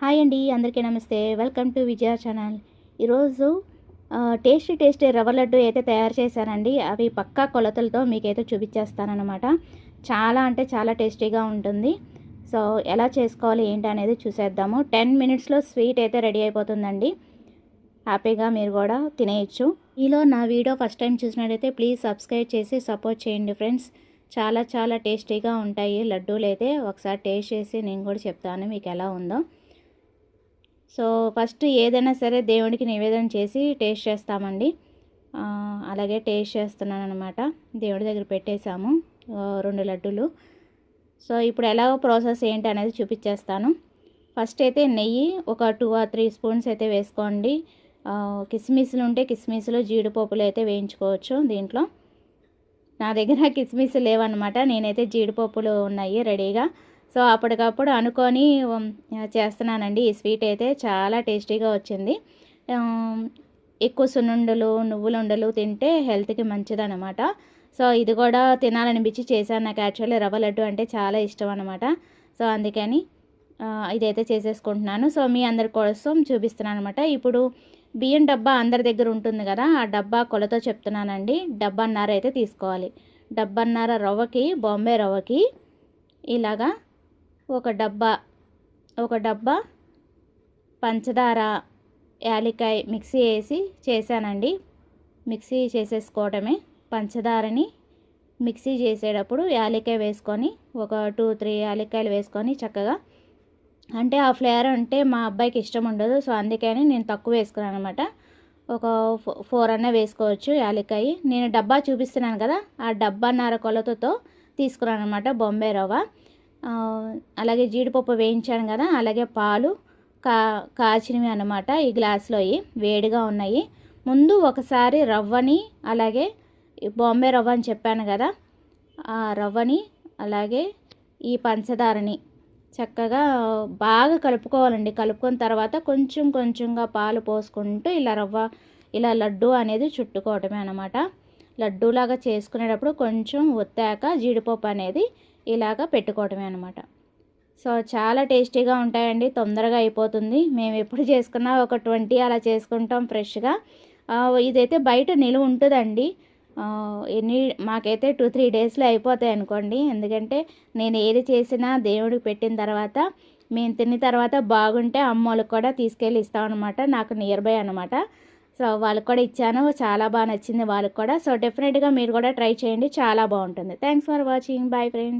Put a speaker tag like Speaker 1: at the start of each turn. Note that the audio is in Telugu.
Speaker 1: హాయ్ అండి, అందరికీ నమస్తే. Welcome to Vijaya channel. ఈరోజు టేస్టీ రవ్వ లడ్డు అయితే తయారు చేశానండి. అవి పక్కా కొలతలతో మీకైతే చూపించేస్తానన్నమాట. చాలా అంటే చాలా టేస్టీగా ఉంటుంది. సో ఎలా చేసుకోవాలి ఏంటి అనేది చూసేద్దాము. 10 మినిట్స్లో స్వీట్ అయితే రెడీ అయిపోతుందండి. హ్యాపీగా మీరు కూడా తినేయచ్చు. ఈలో నా వీడియో ఫస్ట్ టైం చూసినట్టయితే ప్లీజ్ సబ్స్క్రైబ్ చేసి సపోర్ట్ చేయండి ఫ్రెండ్స్. చాలా చాలా టేస్టీగా ఉంటాయి లడ్డూలు అయితే. ఒకసారి టేస్ట్ చేసి నేను కూడా చెప్తాను మీకు ఎలా ఉందో. సో ఫస్ట్ ఏదైనా సరే దేవుడికి నివేదన చేసి టేస్ట్ చేస్తామండి. అలాగే టేస్ట్ చేస్తున్నాను అనమాట. దేవుడి దగ్గర పెట్టేశాము 2 లడ్డూలు. సో ఇప్పుడు ఎలాగో ప్రాసెస్ ఏంటి అనేది చూపించేస్తాను. ఫస్ట్ అయితే నెయ్యి ఒక 2 or 3 స్పూన్స్ అయితే వేసుకోండి. కిస్మిస్లు ఉంటే కిస్మిస్లు, జీడిపప్పులు అయితే వేయించుకోవచ్చు దీంట్లో. నా దగ్గర కిస్మిస్ లేవన్నమాట. నేనైతే జీడిపప్పులు ఉన్నాయి రెడీగా. సో అప్పటికప్పుడు అనుకొని చేస్తున్నానండి. ఈ స్వీట్ అయితే చాలా టేస్టీగా వచ్చింది. ఎక్కువ సున్నుండలు, నువ్వుల ఉండలు తింటే హెల్త్కి మంచిదన్నమాట. సో ఇది కూడా తినాలనిపించి చేశాను. నాకు యాక్చువల్లీ రవ్వ లడ్డు అంటే చాలా ఇష్టం అనమాట. సో అందుకని ఇదైతే చేసేసుకుంటున్నాను. సో మీ అందరి కోసం చూపిస్తున్నాను అనమాట. ఇప్పుడు బియ్యం డబ్బా అందరి దగ్గర ఉంటుంది కదా, ఆ డబ్బా కొలత చెప్తున్నానండి. డబ్బన్నర అయితే తీసుకోవాలి. డబ్బన్నర రవ్వకి, బాంబే రవ్వకి ఇలాగా ఒక డబ్బా పంచదార, యాలక్కాయ మిక్సీ వేసి చేశానండి. మిక్సీ చేసేసుకోవడమే. పంచదారని మిక్సీ చేసేటప్పుడు యాలక్కాయ వేసుకొని ఒక 2-3 యాలక్కాయలు వేసుకొని చక్కగా, అంటే ఆ ఫ్లేవర్ అంటే మా అబ్బాయికి ఇష్టం ఉండదు. సో అందుకని నేను తక్కువ వేసుకున్నాను అనమాట. ఒక 4 అన్న వేసుకోవచ్చు యాలక్కాయ. నేను డబ్బా చూపిస్తున్నాను కదా, ఆ డబ్బాన్నర కొలతతో తీసుకున్నాను అనమాట బొంబాయి రవ్వ. అలాగే జీడిపప్పు వేయించాను కదా, అలాగే పాలు కాచినవి అన్నమాట. ఈ గ్లాస్లో వేడిగా ఉన్నాయి. ముందు ఒకసారి రవ్వని, అలాగే బాంబే రవ్వ అని చెప్పాను కదా, ఆ రవ్వని అలాగే ఈ పంచదారని చక్కగా బాగా కలుపుకోవాలండి. కలుపుకున్న తర్వాత కొంచెం కొంచెంగా పాలు పోసుకుంటూ ఇలా లడ్డు అనేది చుట్టుకోవటమే అన్నమాట. లడ్డూలాగా చేసుకునేటప్పుడు కొంచెం ఒత్తాక జీడిపప్పు అనేది ఇలాగ పెట్టుకోవటమే అనమాట. సో చాలా టేస్టీగా ఉంటాయండి. తొందరగా అయిపోతుంది. మేము ఎప్పుడు చేసుకున్నా ఒక 20 అలా చేసుకుంటాం ఫ్రెష్గా. ఇదైతే బయట నిలువ ఉంటుందండి. మాకైతే 2-3 డేస్లో అయిపోతాయి అనుకోండి. ఎందుకంటే నేను ఏది చేసినా దేవుడికి పెట్టిన తర్వాత, మేము తిన్న తర్వాత బాగుంటే అమ్మోళ్ళకి కూడా తీసుకెళ్ళి ఇస్తామన్నమాట. నాకు నియర్ బై అనమాట. సో వాళ్ళకి కూడా ఇచ్చాను. చాలా బాగా నచ్చింది వాళ్ళకి కూడా. సో డెఫినెట్గా మీరు కూడా ట్రై చేయండి. చాలా బాగుంటుంది. Thanks for watching. Bye friends.